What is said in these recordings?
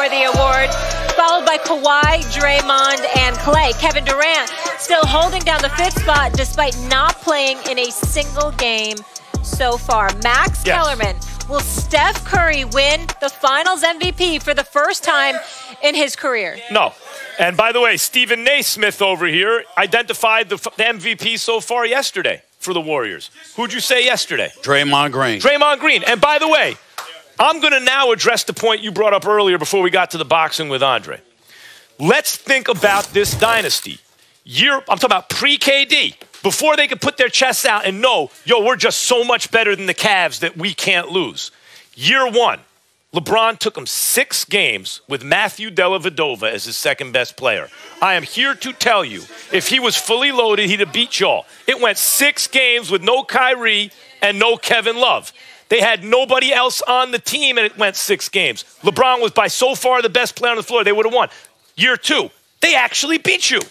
for the award, followed by Kawhi, Draymond, and Klay. Kevin Durant still holding down the fifth spot despite not playing in a single game so far. Max Kellerman, will Steph Curry win the Finals MVP for the first time in his career? No. And by the way, Stephen Naismith over here identified the MVP so far yesterday for the Warriors. Who'd you say yesterday? Draymond Green. Draymond Green. And by the way, I'm going to now address the point you brought up earlier before we got to the boxing with Andre. Let's think about this dynasty. I'm talking about pre-KD. Before they could put their chests out and know, yo, we're just so much better than the Cavs that we can't lose. Year one, LeBron took him 6 games with Matthew Dellavedova as his second best player. I am here to tell you, if he was fully loaded, he'd have beat y'all. It went 6 games with no Kyrie and no Kevin Love. They had nobody else on the team, and it went 6 games. LeBron was by so far the best player on the floor. They would have won. Year 2, they actually beat you.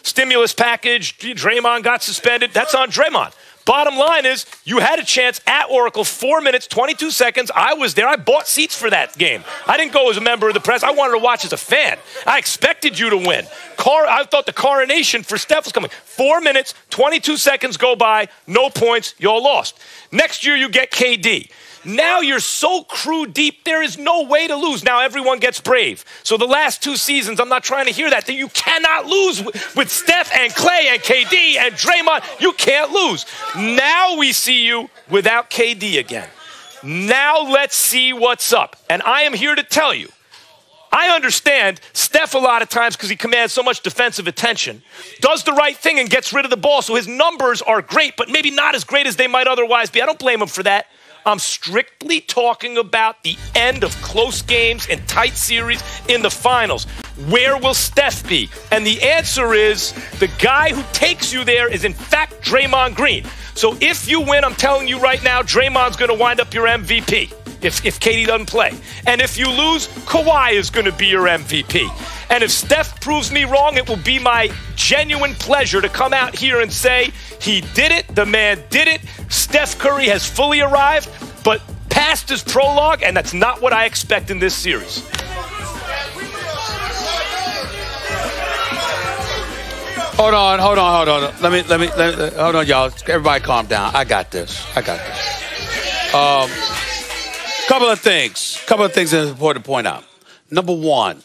Stimulus package, Draymond got suspended. That's on Draymond. Bottom line is, you had a chance at Oracle, 4 minutes, 22 seconds. I was there. I bought seats for that game. I didn't go as a member of the press. I wanted to watch as a fan. I expected you to win. I thought the coronation for Steph was coming. 4 minutes, 22 seconds go by, no points, y'all lost. Next year, you get KD. Now you're so crew deep, there is no way to lose. Now everyone gets brave. So the last 2 seasons, I'm not trying to hear that you cannot lose with Steph and Klay and KD and Draymond. You can't lose. Now we see you without KD again. Now let's see what's up. And I am here to tell you, I understand Steph a lot of times because he commands so much defensive attention, does the right thing and gets rid of the ball. So his numbers are great, but maybe not as great as they might otherwise be. I don't blame him for that. I'm strictly talking about the end of close games and tight series in the finals. Where will Steph be? And the answer is the guy who takes you there is, in fact, Draymond Green. So if you win, I'm telling you right now, Draymond's going to wind up your MVP if KD doesn't play. And if you lose, Kawhi is going to be your MVP. And if Steph proves me wrong, it will be my genuine pleasure to come out here and say, he did it, the man did it, Steph Curry has fully arrived, but past his prologue, and that's not what I expect in this series. Hold on. Let me, hold on, y'all. Everybody calm down. I got this. Couple of things that is important to point out. Number one,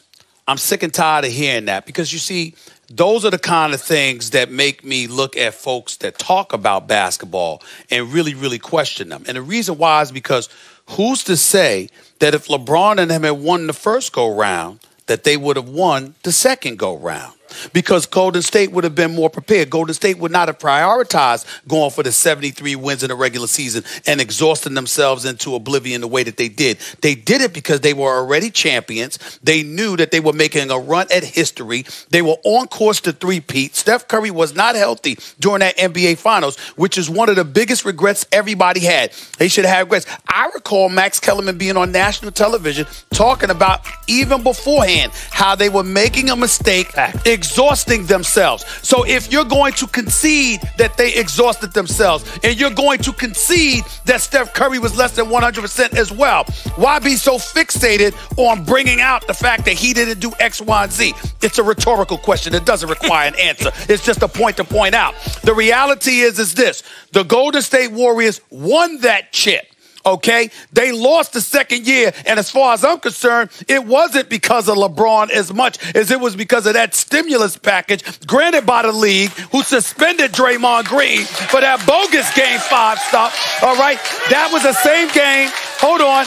I'm sick and tired of hearing that because, you see, those are the kind of things that make me look at folks that talk about basketball and really, really question them. And the reason why is because who's to say that if LeBron and them had won the first go-round, that they would have won the second go-round? Because Golden State would have been more prepared. Golden State would not have prioritized going for the 73 wins in the regular season and exhausting themselves into oblivion the way that they did. They did it because they were already champions. They knew that they were making a run at history. They were on course to three-peat. Steph Curry was not healthy during that NBA Finals, which is one of the biggest regrets everybody had. They should have had regrets. I recall Max Kellerman being on national television talking about, even beforehand, how they were making a mistake, exhausting themselves. So if you're going to concede that they exhausted themselves and you're going to concede that Steph Curry was less than 100% as well, why be so fixated on bringing out the fact that he didn't do X, Y, and Z? It's a rhetorical question. It doesn't require an answer. It's just a point to point out. The reality is this. The Golden State Warriors won that chip. Okay, they lost the second year, and as far as I'm concerned, it wasn't because of LeBron as much as it was because of that stimulus package granted by the league, who suspended Draymond Green for that bogus Game 5 stuff. All right, that was the same game. Hold on.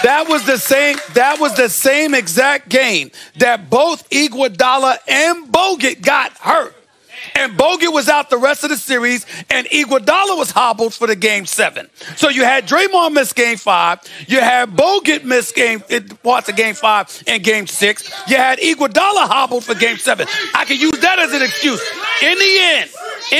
That was the same exact game that both Iguodala and Bogut got hurt. And Bogut was out the rest of the series, and Iguodala was hobbled for the Game 7. So you had Draymond miss Game 5. You had Bogut miss parts of Game 5 and Game 6. You had Iguodala hobbled for Game 7. I can use that as an excuse. In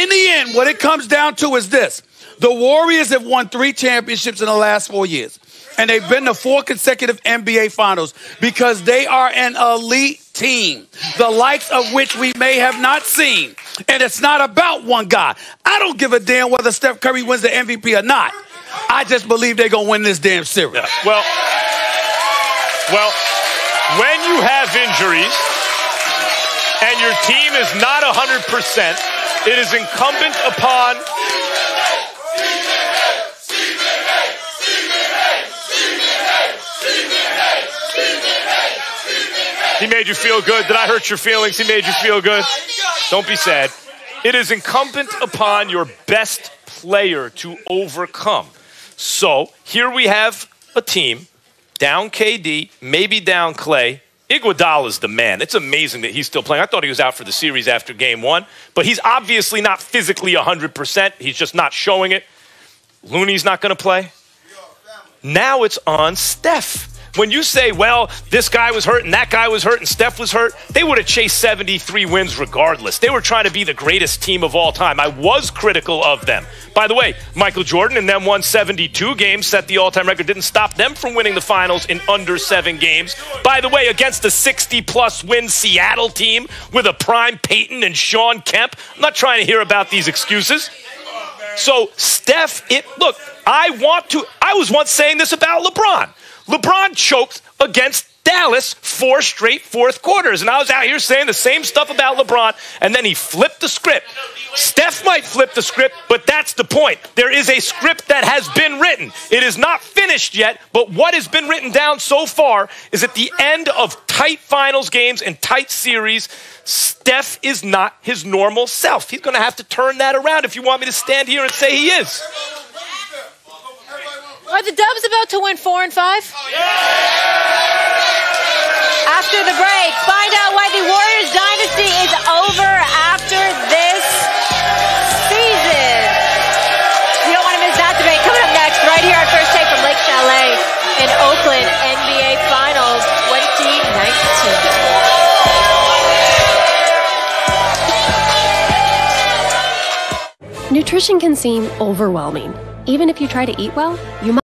the end, what it comes down to is this. The Warriors have won 3 championships in the last 4 years. And they've been to 4 consecutive NBA Finals because they are an elite team, the likes of which we may have not seen. And it's not about one guy. I don't give a damn whether Steph Curry wins the MVP or not. I just believe they're going to win this damn series. Yeah. Well, when you have injuries and your team is not 100%, it is incumbent upon... He made you feel good. Did I hurt your feelings? He made you feel good? Don't be sad. It is incumbent upon your best player to overcome. So here we have a team, down KD, maybe down Clay. Iguodala's the man. It's amazing that he's still playing. I thought he was out for the series after game 1, but he's obviously not physically 100%. He's just not showing it. Looney's not going to play. Now it's on Steph. When you say, well, this guy was hurt and that guy was hurt and Steph was hurt, they would have chased 73 wins regardless. They were trying to be the greatest team of all time. I was critical of them. By the way, Michael Jordan and them won 72 games, set the all-time record, didn't stop them from winning the finals in under 7 games. By the way, against a 60-plus win Seattle team with a prime Peyton and Sean Kemp. I'm not trying to hear about these excuses. So, Steph, look, I was once saying this about LeBron. LeBron choked against Dallas 4 straight fourth quarters. And I was out here saying the same stuff about LeBron, and then he flipped the script. Steph might flip the script, but that's the point. There is a script that has been written. It is not finished yet, but what has been written down so far is at the end of tight finals games and tight series, Steph is not his normal self. He's going to have to turn that around if you want me to stand here and say he is. Are the Dubs about to win 4 and 5? After the break, find out why the Warriors dynasty is over after this season. You don't want to miss that debate. Coming up next, right here on First Take from Lake Chalet in Oakland, NBA Finals 2019. Nutrition can seem overwhelming. Even if you try to eat well, you might